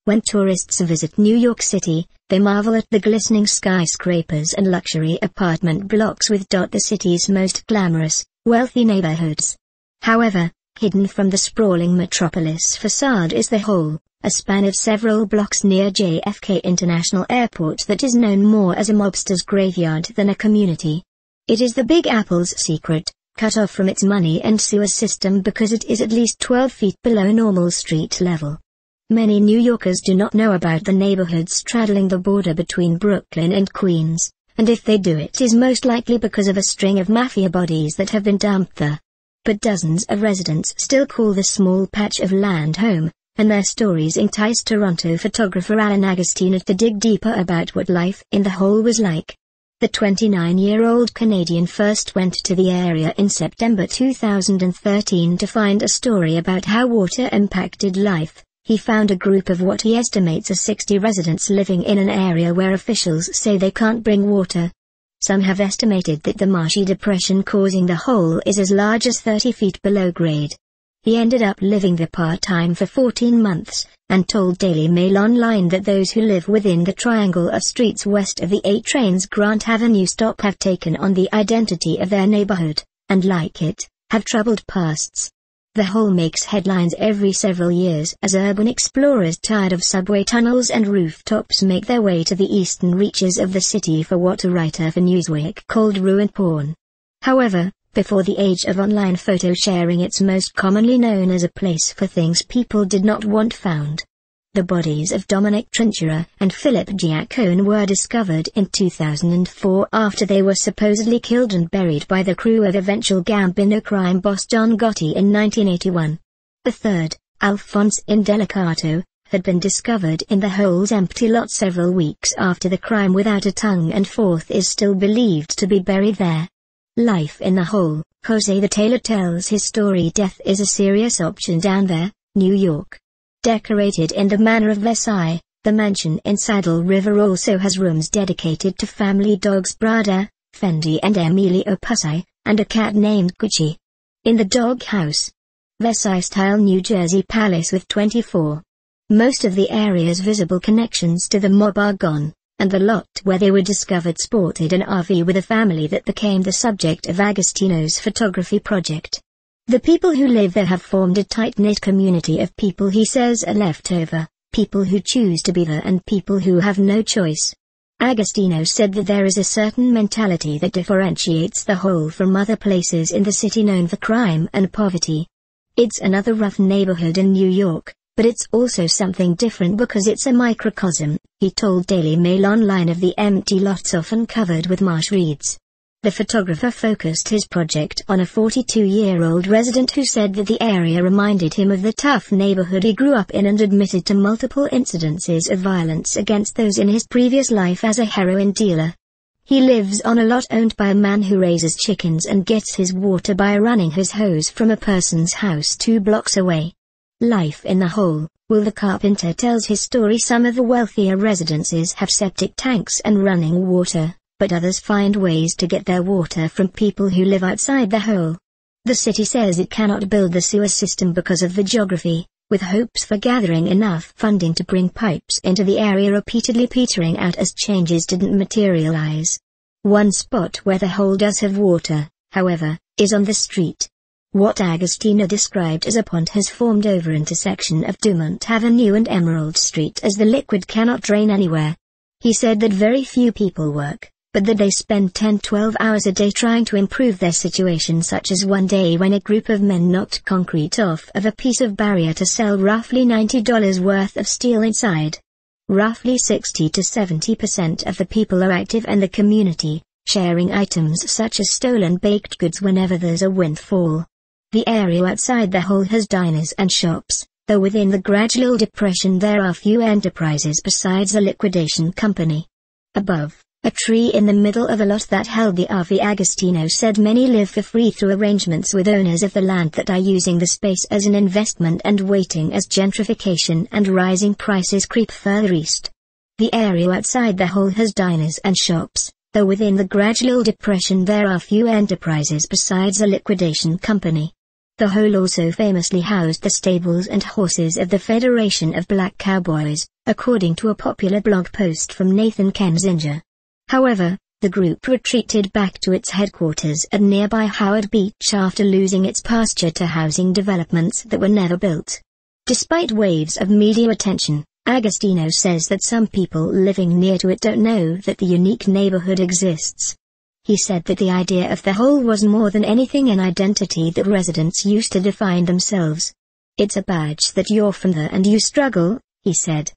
When tourists visit New York City, they marvel at the glistening skyscrapers and luxury apartment blocks which dot the city's most glamorous, wealthy neighborhoods. However, hidden from the sprawling metropolis facade is the hole, a span of several blocks near JFK International Airport that is known more as a mobster's graveyard than a community. It is the Big Apple's secret, cut off from its money and sewer system because it is at least 12 feet below normal street level. Many New Yorkers do not know about the neighborhood straddling the border between Brooklyn and Queens, and if they do it is most likely because of a string of mafia bodies that have been dumped there. But dozens of residents still call the small patch of land home, and their stories entice Toronto photographer Alan Agostino to dig deeper about what life in the hole was like. The 29-year-old Canadian first went to the area in September 2013 to find a story about how water impacted life. He found a group of what he estimates as 60 residents living in an area where officials say they can't bring water. Some have estimated that the marshy depression causing the hole is as large as 30 feet below grade. He ended up living there part-time for 14 months, and told Daily Mail Online that those who live within the triangle of streets west of the 8 trains Grant Avenue stop have taken on the identity of their neighborhood, and like it, have troubled pasts. The hole makes headlines every several years as urban explorers tired of subway tunnels and rooftops make their way to the eastern reaches of the city for what a writer for Newsweek called ruined porn. However, before the age of online photo sharing, it's most commonly known as a place for things people did not want found. The bodies of Dominic Trinchera and Philip Giacone were discovered in 2004 after they were supposedly killed and buried by the crew of eventual Gambino crime boss John Gotti in 1981. The third, Alphonse Indelicato, had been discovered in the hole's empty lot several weeks after the crime without a tongue, and fourth is still believed to be buried there. Life in the hole. Jose the Tailor tells his story. Death is a serious option down there, New York. Decorated in the manner of Versailles, the mansion in Saddle River also has rooms dedicated to family dogs Brada, Fendi and Emilio Pussy, and a cat named Gucci. In the dog house, Versailles-style New Jersey palace with 24. Most of the area's visible connections to the mob are gone, and the lot where they were discovered sported an RV with a family that became the subject of Agostino's photography project. The people who live there have formed a tight-knit community of people he says are left over, people who choose to be there and people who have no choice. Agostino said that there is a certain mentality that differentiates the hole from other places in the city known for crime and poverty. It's another rough neighborhood in New York, but it's also something different because it's a microcosm, he told Daily Mail Online of the empty lots often covered with marsh reeds. The photographer focused his project on a 42-year-old resident who said that the area reminded him of the tough neighborhood he grew up in and admitted to multiple incidences of violence against those in his previous life as a heroin dealer. He lives on a lot owned by a man who raises chickens and gets his water by running his hose from a person's house 2 blocks away. Life in the hole. Will the carpenter tells his story. Some of the wealthier residences have septic tanks and running water, but others find ways to get their water from people who live outside the hole. The city says it cannot build the sewer system because of the geography, with hopes for gathering enough funding to bring pipes into the area repeatedly petering out as changes didn't materialize. One spot where the hole does have water, however, is on the street. What Agostino described as a pond has formed over intersection of Dumont Avenue and Emerald Street as the liquid cannot drain anywhere. He said that very few people work, but that they spend 10-12 hours a day trying to improve their situation, such as one day when a group of men knocked concrete off of a piece of barrier to sell roughly $90 worth of steel inside. Roughly 60 to 70% of the people are active in the community, sharing items such as stolen baked goods whenever there's a windfall. The area outside the hole has diners and shops, though within the gradual depression there are few enterprises besides a liquidation company. Above, a tree in the middle of a lot that held the RV. Agostino said many live for free through arrangements with owners of the land that are using the space as an investment and waiting as gentrification and rising prices creep further east. The area outside the hole has diners and shops, though within the gradual depression there are few enterprises besides a liquidation company. The hole also famously housed the stables and horses of the Federation of Black Cowboys, according to a popular blog post from Nathan Kensinger. However, the group retreated back to its headquarters at nearby Howard Beach after losing its pasture to housing developments that were never built. Despite waves of media attention, Agostino says that some people living near to it don't know that the unique neighborhood exists. He said that the idea of the hole was more than anything an identity that residents used to define themselves. "It's a badge that you're from there and you struggle," he said.